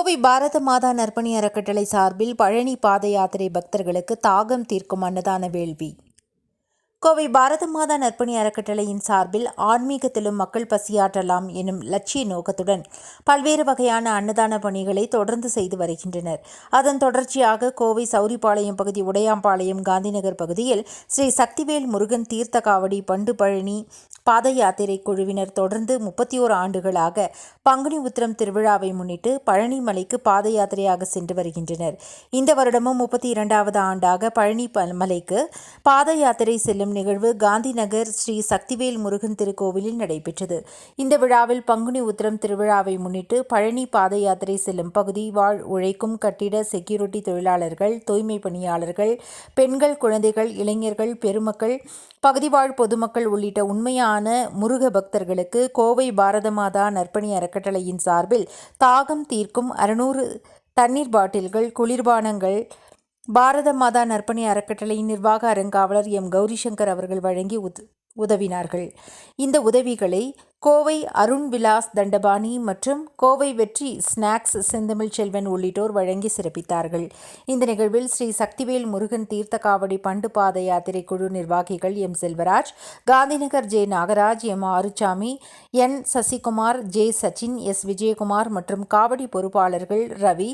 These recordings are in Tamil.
கோவை பாரத மாதா நற்பணி அறக்கட்டளை சார்பில் பழனி பாத யாத்திரை பக்தர்களுக்கு தாகம் தீர்க்கும் அன்னதான வேள்வி. கோவை பாரத மாதா நற்பணி அறக்கட்டளையின் சார்பில் ஆன்மீகத்திலும் மக்கள் பசியாற்றலாம் எனும் லட்சிய நோக்கத்துடன் பல்வேறு வகையான அன்னதான பணிகளை தொடர்ந்து செய்து வருகின்றனர். அதன் தொடர்ச்சியாக கோவை சௌரிபாளையம் பகுதி உடையாம்பாளையம் காந்திநகர் பகுதியில் ஸ்ரீ சக்திவேல் முருகன் தீர்த்த காவடி பண்டு பழனி பாத யாத்திரை குழுவினர் தொடர்ந்து 31 ஆண்டுகளாக பங்குனி உத்திரம் திருவிழாவை முன்னிட்டு பழனி மலைக்கு பாத யாத்திரையாக சென்று வருகின்றனர். இந்த வருடமும் 32வது ஆண்டாக பழனி மலைக்கு பாத யாத்திரை செல்லும் நிகழ்வு காந்திநகர் ஸ்ரீ சக்திவேல் முருகன் திருக்கோவிலில் நடைபெற்றது. இந்த விழாவில் பங்குனி உத்திரம் திருவிழாவை முன்னிட்டு பழனி பாத யாத்திரை செல்லும் பகுதி வாழ் உழைக்கும் கட்டிட செக்யூரிட்டி தொழிலாளர்கள், தூய்மை பணியாளர்கள், பெண்கள், குழந்தைகள், இளைஞர்கள், பெருமக்கள், பகுதிவாழ் பொதுமக்கள் உள்ளிட்ட உண்மையான முருக பக்தர்களுக்கு கோவை பாரத மாதா நற்பணி அறக்கட்டளையின் சார்பில் தாகம் தீர்க்கும் 600 தண்ணீர் பாட்டில்கள், குளிர்பானங்கள் பாரத மாதா நற்பணி அறக்கட்டளையின் நிர்வாக அறங்காவலர் எம் கௌரிசங்கர் அவர்கள் வழங்கி உதவினார்கள். இந்த உதவிகளை கோவை அருண் விலாஸ் தண்டபாணி மற்றும் கோவை வெற்றி ஸ்நாக்ஸ் செந்தமிழ் செல்வன் உள்ளிட்டோர் வழங்கி சிறப்பித்தார்கள். இந்த நிகழ்வில் ஸ்ரீ சக்திவேல் முருகன் தீர்த்த காவடி பண்டு பாத யாத்திரை குழு நிர்வாகிகள் M Selvaraj, Gandhinagar J Nagaraj, M Arusamy, N Sasikumar, J Sachin, S Vijayakumar மற்றும் காவடி பொறுப்பாளர்கள் ரவி,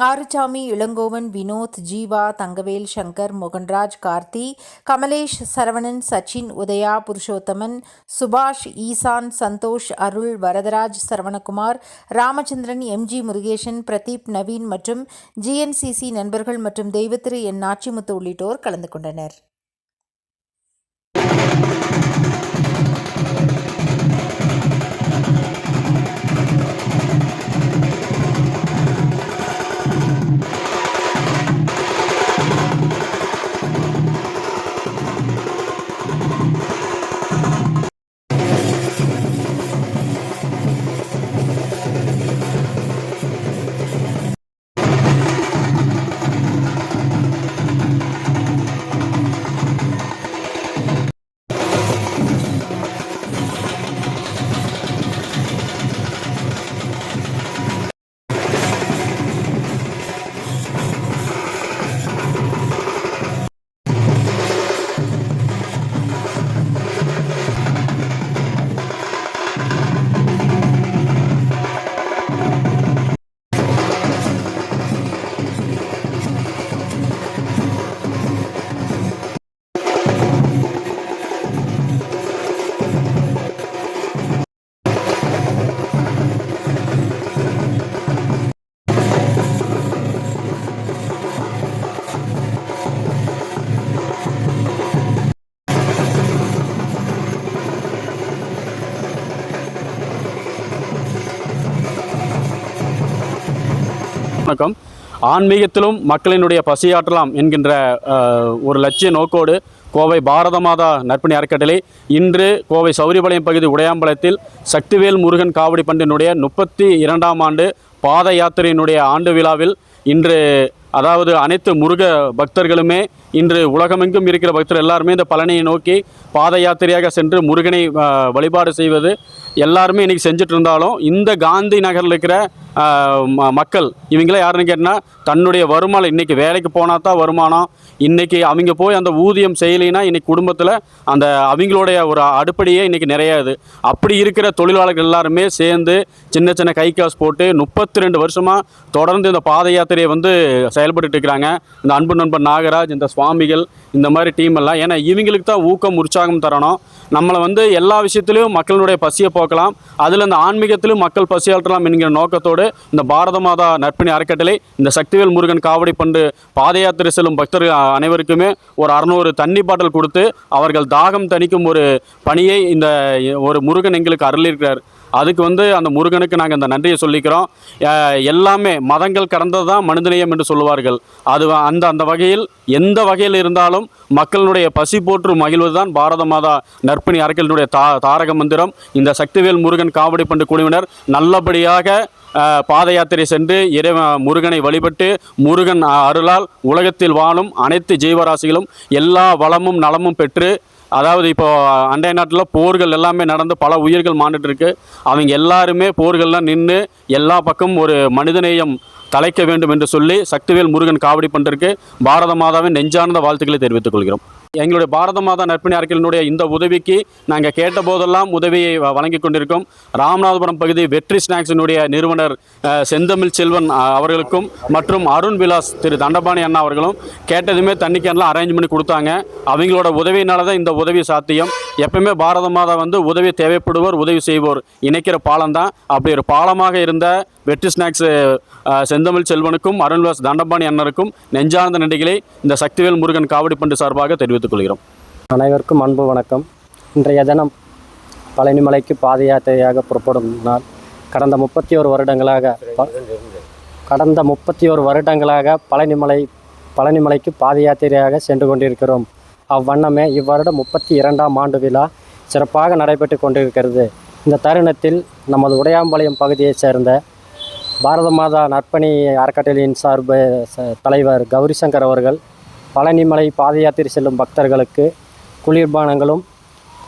ஆறுசாமி, இளங்கோவன், வினோத், ஜீவா, தங்கவேல், சங்கர், மோகன்ராஜ், கார்த்தி, கமலேஷ், சரவணன், சச்சின், உதயா, புருஷோத்தமன், சுபாஷ், ஈசான், சந்தோஷ், அருள், வரதராஜ், சரவணகுமார், ராமச்சந்திரன், எம்ஜி முருகேசன், பிரதீப், நவீன் மற்றும் ஜிஎன்சிசி நண்பர்கள் மற்றும் தெய்வத்திரு என் நாச்சிமுத்து உள்ளிட்டோர் கலந்து கொண்டனர். வணக்கம். ஆன்மீகத்திலும் மக்களினுடைய பசியாற்றலாம் என்கின்ற ஒரு லட்சிய நோக்கோடு கோவை பாரத மாதா நற்பணி அறக்கட்டளை இன்று கோவை சௌரிபாளையம் பகுதி உடையாம்பாளையத்தில் சக்திவேல் முருகன் காவடி பண்டினுடைய 32ஆம் ஆண்டு பாத யாத்திரையினுடைய ஆண்டு விழாவில் இன்று அதாவது அனைத்து முருக பக்தர்களுமே இன்று உலகமெங்கும் இருக்கிற பக்தர் எல்லாருமே இந்த பழனியை நோக்கி பாத யாத்திரையாக சென்று முருகனை வழிபாடு செய்வது எல்லாருமே இன்றைக்கி செஞ்சுட்டு இருந்தாலும் இந்த காந்தி நகரில் இருக்கிற மக்கள் இவங்களாம் யாருன்னு கேட்டால் தன்னுடைய வருமானம் இன்றைக்கி வேலைக்கு போனால் தான் வருமானம், இன்றைக்கி அவங்க போய் அந்த ஊதியம் செய்யலைன்னா இன்றைக்கி குடும்பத்தில் அந்த அவங்களுடைய ஒரு அடுப்படியே இன்றைக்கி நிறையாது. அப்படி இருக்கிற தொழிலாளர்கள் எல்லாருமே சேர்ந்து சின்ன சின்ன கை காசு போட்டு 32 வருஷமாக தொடர்ந்து இந்த பாத யாத்திரையை செயல்பட்டு இருக்கிறாங்க. இந்த அன்பு நண்பர் நாகராஜ், இந்த சுவாமிகள், இந்த மாதிரி டீம் எல்லாம். ஏன்னா இவங்களுக்கு தான் ஊக்கம் உற்சாகம் தரணும். நம்மளை எல்லா விஷயத்திலையும் மக்களுடைய பசியை போக்கலாம், அதில் இந்த ஆன்மீகத்திலும் மக்கள் பசியாற்றலாம் என்கிற நோக்கத்தோடு இந்த பாரத மாதா நற்பணி அறக்கட்டளை இந்த சக்திவேல் முருகன் காவடி பண்டு பாத யாத்திரை செல்லும் பக்தர்கள் அனைவருக்குமே ஒரு 600 தண்ணி பாட்டில் கொடுத்து அவர்கள் தாகம் தணிக்கும் ஒரு பணியை இந்த ஒரு முருகன் எங்களுக்கு அருளியிருக்கிறார். அதுக்கு அந்த முருகனுக்கு நாங்கள் இந்த நன்றியை சொல்லிக்கிறோம். எல்லாமே மதங்கள் கடந்தது தான் மனிதநேயம் என்று சொல்லுவார்கள். அது அந்த வகையில் எந்த வகையில் இருந்தாலும் மக்களுடைய பசி போற்று மகிழ்வது தான் பாரத மாதா நற்பணி அறக்கட்டளையினுடைய தாரக மந்திரம். இந்த சக்திவேல் முருகன் காவடி பண்டு குழுவினர் நல்லபடியாக பாத யாத்திரை சென்று முருகனை வழிபட்டு முருகன் அருளால் உலகத்தில் வாழும் அனைத்து ஜீவராசிகளும் எல்லா வளமும் நலமும் பெற்று அதாவது இப்போ அண்டை நாட்டில் போர்கள் எல்லாமே நடந்து பல உயிர்கள் மாண்டுட்டு இருக்கு. அவங்க எல்லாருமே போர்கள்லாம் நின்று எல்லா பக்கமும் ஒரு மனிதநேயம் தலைக்க வேண்டும் என்று சொல்லி சக்திவேல் முருகன் காவடி பண்டிற்கு பாரத மாதாவின் நெஞ்சார்ந்த வாழ்த்துக்களை தெரிவித்துக் கொள்கிறோம். எங்களுடைய பாரத மாதா நற்பணி அறக்கட்டளையினுடைய இந்த உதவிக்கு நாங்கள் கேட்ட போதெல்லாம் உதவியை வழங்கி கொண்டிருக்கோம். ராமநாதபுரம் பகுதி வெற்றி ஸ்நாக்ஸினுடைய நிறுவனர் செந்தமிழ் செல்வன் அவர்களுக்கும் மற்றும் அருண் விலாஸ் திரு தண்டபாணி அண்ணா அவர்களும் கேட்டதுமே தண்ணி கேன்லாம் அரேஞ்ச் பண்ணி கொடுத்தாங்க. அவங்களோட உதவியினால தான் இந்த உதவி சாத்தியம். எப்பவுமே பாரத மாதா வந்து உதவி தேவைப்படுவோர் உதவி செய்வோர் இணைக்கிற பாலம் தான். அப்படி ஒரு பாலமாக இருந்த வெற்றி ஸ்நாக்ஸ் செந்தமிழ் செல்வனுக்கும் அருண் விலாஸ் தண்டபாணி அண்ணருக்கும் நெஞ்சார்ந்த நன்றிகளை இந்த சக்திவேல் முருகன் காவடி பண்டு சார்பாக தெரிவித்துக் கொள்கிறோம். அனைவருக்கும் அன்பு வணக்கம். இன்றைய தினம் பழனிமலைக்கு பாத யாத்திரையாக புறப்படும் நாள். கடந்த 31 வருடங்களாக பழனிமலைக்கு பாத யாத்திரையாக சென்று கொண்டிருக்கிறோம். அவ்வண்ணமே இவ்வருடம் 32ஆம் ஆண்டு விழா சிறப்பாக நடைபெற்று கொண்டிருக்கிறது. இந்த தருணத்தில் நமது உடையாம்பாளையம் பகுதியைச் சேர்ந்த பாரத மாதா நற்பணி அறக்கட்டளையின் தலைவர் கௌரிசங்கர் அவர்கள் பழனிமலை பாத யாத்திரை செல்லும் பக்தர்களுக்கு குளிர்பானங்களும்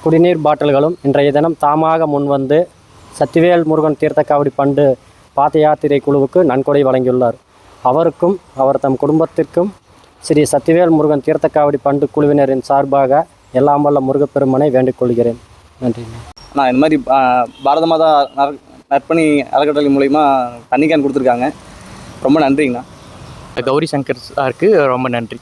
குடிநீர் பாட்டில்களும் இன்றைய தினம் தாமாக முன்வந்து சக்திவேல் முருகன் தீர்த்த காவடி பண்டு பாத யாத்திரை குழுவுக்கு நன்கொடை வழங்கியுள்ளார். அவருக்கும் அவர் தம் குடும்பத்திற்கும் ஸ்ரீ சக்திவேல் முருகன் தீர்த்த காவடி பண்டு குழுவினரின் சார்பாக எல்லாம் வல்ல முருகப்பெருமனை வேண்டிக் கொள்கிறேன். நன்றி. நான் இந்த மாதிரி பாரத மாதா நற்பணி அறக்கட்டளை மூலிமா தண்ணி கேன் கொடுத்துருக்காங்க. ரொம்ப நன்றிங்கண்ணா. கௌரி சங்கர் சாருக்கு ரொம்ப நன்றி.